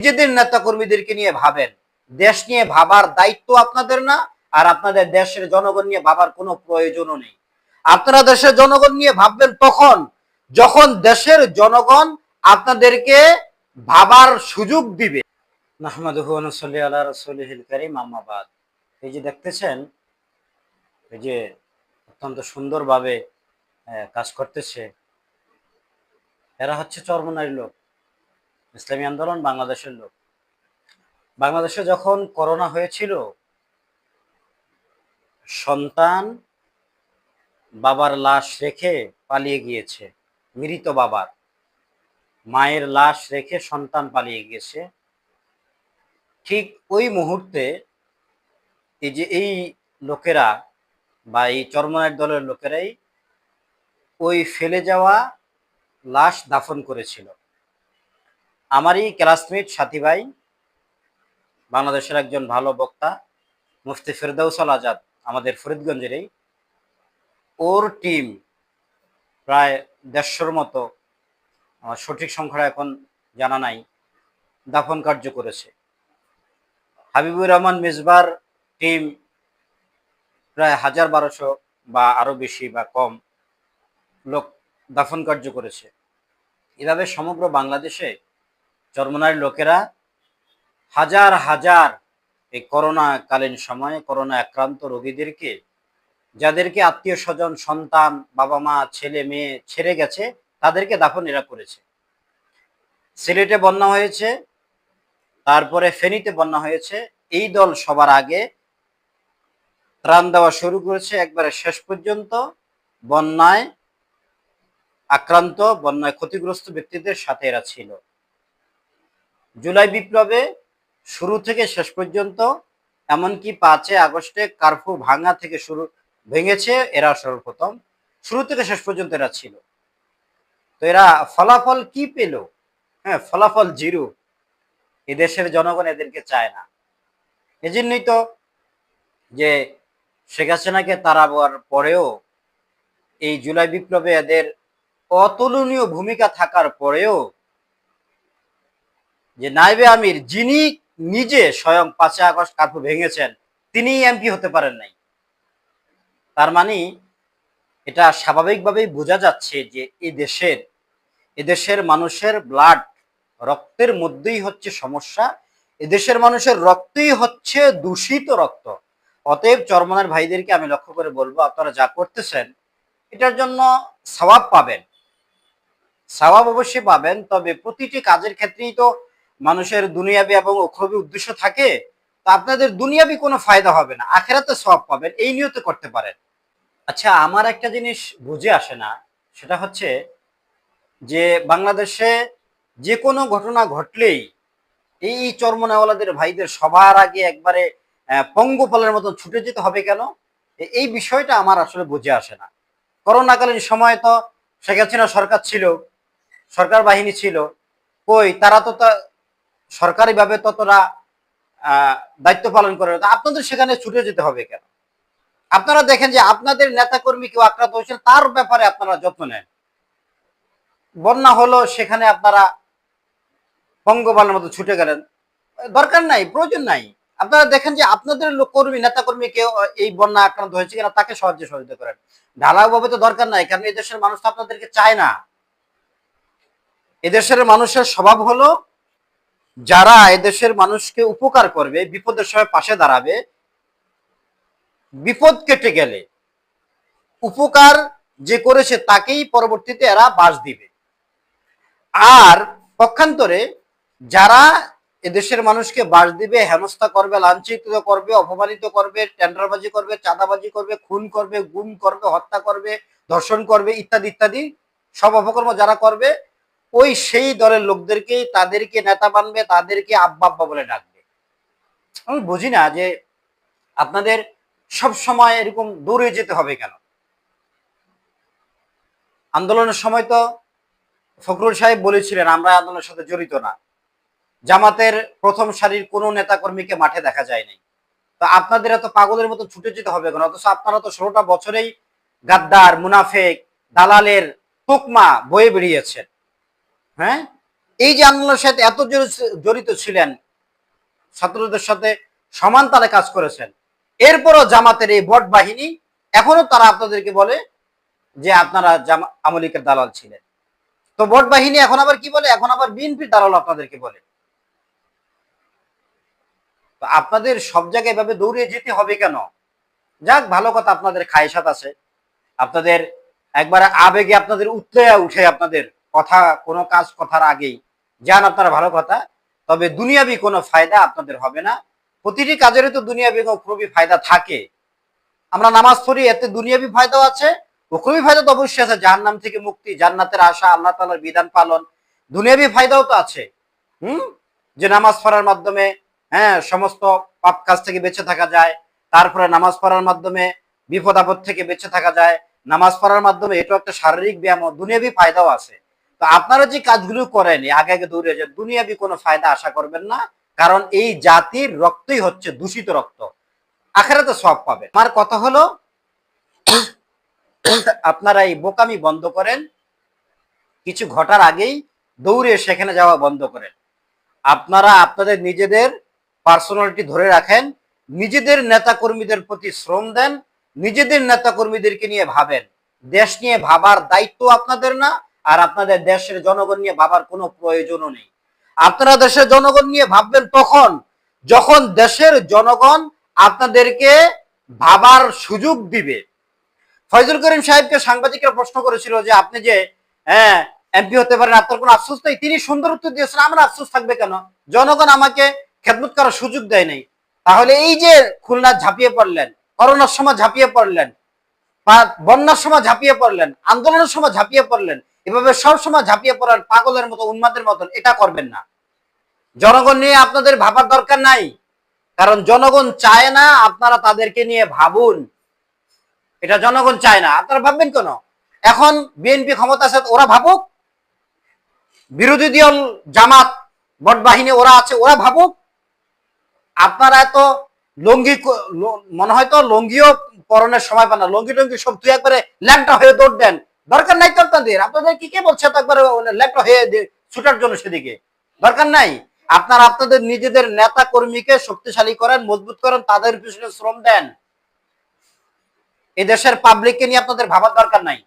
নিজেদের নেতা কর্মীদেরকে নিয়ে ভাবেন। দেশ নিয়ে ভাবার দায়িত্ব আপনাদের না, আর আপনাদের দেশের জনগণ নিয়ে ভাবার কোনো প্রয়োজনও নেই। আপনারা দেশের জনগণ নিয়ে ভাববেন তখন যখন দেশের জনগণ আপনাদেরকে ভাবার সুযোগ দিবে। নাহমাদুহু ওয়া নুসাল্লি আলা রাসূলিহিল কারীম, আম্মা বাদ। এই যে দেখতেছেন, এই যে অত্যন্ত সুন্দরভাবে কাজ করতেছে, এরা হচ্ছে চরমনাইয়ের লোক, ইসলামী আন্দোলন বাংলাদেশের লোক। বাংলাদেশে যখন করোনা হয়েছিল, সন্তান বাবার লাশ রেখে পালিয়ে গিয়েছে, মৃত বাবার মায়ের লাশ রেখে সন্তান পালিয়ে গিয়েছে। ঠিক ওই মুহূর্তে এই যে এই লোকেরা বা এই চরমনাইয়ের দলের লোকেরাই ওই ফেলে যাওয়া লাশ দাফন করেছিল। আমারই ক্লাসমেট সাথী ভাই, বাংলাদেশের একজন ভালো বক্তা, মুফতি ফেরদাউস আল আজাদ, আমাদের ফরিদগঞ্জেরই, ওর টিম প্রায় 150-র মতো, আমার সঠিক সংখ্যাটা এখন জানা নাই, দাফন কার্য করেছে। হাবিবুর রহমান মেজবার টিম প্রায় 1000-1200 বা আরো বেশি বা কম লোক দাফন কার্য করেছে। এভাবে সমগ্র বাংলাদেশে চরমনাইয়ের লোকেরা হাজার হাজার এই করোনা কালীন সময়ে করোনা আক্রান্ত রোগীদেরকে, যাদেরকে আত্মীয় স্বজন, সন্তান, বাবা মা, ছেলে মেয়ে ছেড়ে গেছে, তাদেরকে দাফন এরা করেছে। সিলেটে বন্যা হয়েছে, তারপরে ফেনীতে বন্যা হয়েছে, এই দল সবার আগে ত্রাণ দেওয়া শুরু করেছে। একবারে শেষ পর্যন্ত বন্যায় আক্রান্ত, বন্যায় ক্ষতিগ্রস্ত ব্যক্তিদের সাথে এরা ছিল। জুলাই বিপ্লবে শুরু থেকে শেষ পর্যন্ত, এমনকি 5 আগস্টে কারফিউ ভাঙা থেকে ভেঙেছে এরা সর্বপ্রথম, শুরু থেকে শেষ পর্যন্ত এরা ছিল। তো এরা ফলাফল কি পেল? হ্যাঁ, ফলাফল জিরো। এদেশের জনগণ এদেরকে চায় না। এজন্যই তো যে শেখ হাসিনাকে তাড়াবার পরেও, এই জুলাই বিপ্লবে এদের অতুলনীয় ভূমিকা থাকার পরেও, যে নায়েবে আমির, যিনি নিজে স্বয়ং 5 আগস্ট কারফিউ ভেঙেছেন, তিনি এমপি হতে পারেন নাই। তার মানে এটা স্বাভাবিকভাবেই বোঝা যাচ্ছে যে এদেশের মানুষের ব্লাড, রক্তের মধ্যেই হচ্ছে সমস্যা। এদেশের মানুষের রক্তই হচ্ছে দূষিত রক্ত। অতএব চরমনাইয়ের ভাইদেরকে আমি লক্ষ্য করে বলবো, আপনারা যা করতেছেন এটার জন্য সওয়াব পাবেন, সওয়াব অবশ্যই পাবেন। তবে প্রতিটি কাজের ক্ষেত্রেই তো মানুষের দুনিয়াবি এবং উখরবি উদ্দেশ্য থাকে। তো আপনাদের দুনিয়াবি কোনো ফায়দা হবে না, আখেরাতে সওয়াব পাবেন, এই নিয়তে করতে পারেন। আচ্ছা, আমার একটা জিনিস বুঝে আসে না, সেটা হচ্ছে যে বাংলাদেশে যে কোনো ঘটনা ঘটলেই এই চরমনাইওয়ালাদের ভাইদের সবার আগে একবারে পঙ্গপালের মতো ছুটে যেতে হবে কেন? এই বিষয়টা আমার আসলে বুঝে আসে না। করোনাকালীন সময় তো শেখ হাসিনা সরকার ছিল, সরকার বাহিনী ছিল, কই তারা তো সরকারিভাবে ততটা দায়িত্ব পালন করে, আপনাদের সেখানে ছুটে যেতে হবে কেন? আপনারা দেখেন যে আপনাদের নেতাকর্মী কেউ আক্রান্ত হয়েছিল, তার ব্যাপারে আপনারা যত্ন নেন। বন্যা হলো, সেখানে আপনারা পঙ্গপালের মতো ছুটে গেলেন। দরকার নাই, প্রয়োজন নাই। আপনারা দেখেন যে আপনাদের কর্মী, নেতাকর্মী কেউ এই বন্যা আক্রান্ত হয়েছে কিনা, তাকে সহযোগিতা করেন। ঢালাওভাবে তো দরকার নাই, কারণ এই দেশের মানুষ তো আপনাদেরকে চায় না। এদেশের মানুষের স্বভাব হলো, যারা এদেশের মানুষকে উপকার করবে, বিপদের সময় পাশে দাঁড়াবে, বিপদ কেটে গেলে উপকার যে করেছে তাকেই পরবর্তীতে এরা বাস দিবে। আর পক্ষান্তরে যারা এদেশের মানুষকে বাস দিবে, হেনস্থা করবে, লাঞ্ছিত করবে, অপমানিত করবে, টেন্ডারবাজি করবে, চাঁদাবাজি করবে, খুন করবে, গুম করবে, হত্যা করবে, ধর্ষণ করবে, ইত্যাদি ইত্যাদি সব অপকর্ম যারা করবে, ওই সেই দলের লোকদেরকেই তাদেরকে নেতা বানবে, তাদেরকে আব্বা আব্বা বলে ডাকবে। আমি বুঝি না যে আপনাদের সব সময় এরকম দৌড়ে যেতে হবে কেন? আন্দোলনের সময় তো ফখরুল সাহেব বলেছিলেন আমরা আন্দোলনের সাথে জড়িত না, জামাতের প্রথম সারির কোনো নেতাকর্মীকে মাঠে দেখা যায় নাই। তো আপনাদের এত পাগলের মতো ছুটে যেতে হবে কেন? অথচ আপনারা তো 16টা বছরেই গাদ্দার, মুনাফেক, দালালের তোকমা বয়ে বেরিয়েছেন। হ্যাঁ, এই যে আন্দোলনের সাথে এত জড়িত ছিলেন, ছাত্রদের সাথে সমান তালে কাজ করেছেন, এরপরও জামাতের এই বট বাহিনী এখনো তারা আপনাদেরকে বলে যে আপনারা আওয়ামী লীগের দালাল ছিলেন। তো বট বাহিনী এখন আবার কি বলে? এখন আবার বিএনপির দালাল আপনাদেরকে বলে। তো আপনাদের সব জায়গায় এভাবে দৌড়িয়ে যেতে হবে কেন? যাক, ভালো কথা, আপনাদের খায়সাত আছে, আপনাদের একবার আবেগে আপনাদের উঠে উঠে আপনাদের কথা, কোনো কাজ কথার আগেই যান আপনারা, ভালো কথা। তবে দুনিয়াবি কোনো ফায়দা আপনাদের হবে না। প্রতিটি কাজেরই তো দুনিয়াবি খুবই ফায়দা থাকে। আমরা নামাজ পড়ি, এতে দুনিয়াবি ফায়দাও আছে, খুবই ফায়দা তো অবশ্যই আছে। জাহান্নাম থেকে মুক্তি, জান্নাতের আশা, আল্লাহ তাআলার বিধান পালন, দুনিয়াবি ফায়দাও তো আছে। যে নামাজ পড়ার মাধ্যমে সমস্ত পাপ কাজ থেকে বেঁচে থাকা যায়। তারপরে নামাজ পড়ার মাধ্যমে বিপদ আপদ থেকে বেঁচে থাকা যায়। নামাজ পড়ার মাধ্যমে এটা একটা শারীরিক ব্যায়াম, দুনিয়াবি ফায়দাও আছে। তো আপনারা যে কাজগুলো করেন, আগে আগে দৌড়ে যান, দুনিয়াবি কোনো ফায়দা আশা করবেন না। কারণ এই জাতির রক্তই হচ্ছে দূষিত রক্ত, আখিরাতে সওয়াব পাবে। আমার কথা হলো, আপনারা এই বোকামি বন্ধ করেন, কিছু ঘটার আগেই দৌড়ে সেখানে যাওয়া বন্ধ করেন। আপনারা আপনাদের নিজেদের পার্সোনালিটি ধরে রাখেন, নিজেদের নেতা কর্মীদের প্রতি শ্রম দেন, নিজেদের নেতা কর্মীদেরকে নিয়ে ভাবেন। দেশ নিয়ে ভাবার দায়িত্ব আপনাদের না, আর আপনাদের দেশের জনগণ নিয়ে ভাবার কোনো প্রয়োজনও নেই। আপনারা দেশের জনগণ নিয়ে ভাববেন তখন যখন দেশের জনগণ আপনাদেরকে ভাবার সুযোগ দিবে। ফয়জুল করিম সাহেবকে সাংবাদিকরা প্রশ্ন করেছিল যে আপনি যে এমপি হতে পারেন, আপনার কোনো আফসোস নেই? তিনি সুন্দর উত্তর দিয়েছেন, আমার আফসোস থাকবে কেন? জনগণ আমাকে খেদমত করার সুযোগ দেয় নাই। তাহলে এই যে খুলনা ঝাঁপিয়ে পড়লেন, করোনার সময় ঝাঁপিয়ে পড়লেন, বন্যার সময় ঝাঁপিয়ে পড়লেন, আন্দোলনের সময় ঝাঁপিয়ে পড়লেন, এভাবে সব সময় ঝাঁপিয়ে পড়ার পাগলের মতো, উন্মাদের মতন এটা করবেন না। জনগণ নিয়ে আপনাদের ভাবার দরকার নাই, কারণ জনগণ চায় না আপনারা তাদেরকে নিয়ে ভাবুন। এটা জনগণ চায় না, আপনারা ভাববেন কেন? এখন বিএনপি ক্ষমতা আছে, ওরা ভাবুক। বিরোধী দল জামাত বট বাহিনী ওরা আছে, ওরা ভাবুক। আপনারা এত লঙ্গি, মনে হয় তো লঙ্গিও পরনের সময় পান না, লঙ্গি টঙ্গি সব তুই একবারে ল্যাংটা হয়ে দৌড় দেন, দরকার নাই তো আপনাদের। আপনাদের কি কে বলছে তো একবারে ল্যাংটা হয়ে ছুটার জন্য সেদিকে? দরকার নাই। আপনারা আপনাদের নিজেদের নেতা কর্মীকে শক্তিশালী করেন, মজবুত করেন, তাদের পিছনে শ্রম দেন। এই দেশের পাবলিককে নিয়ে আপনাদের ভাবার দরকার নাই।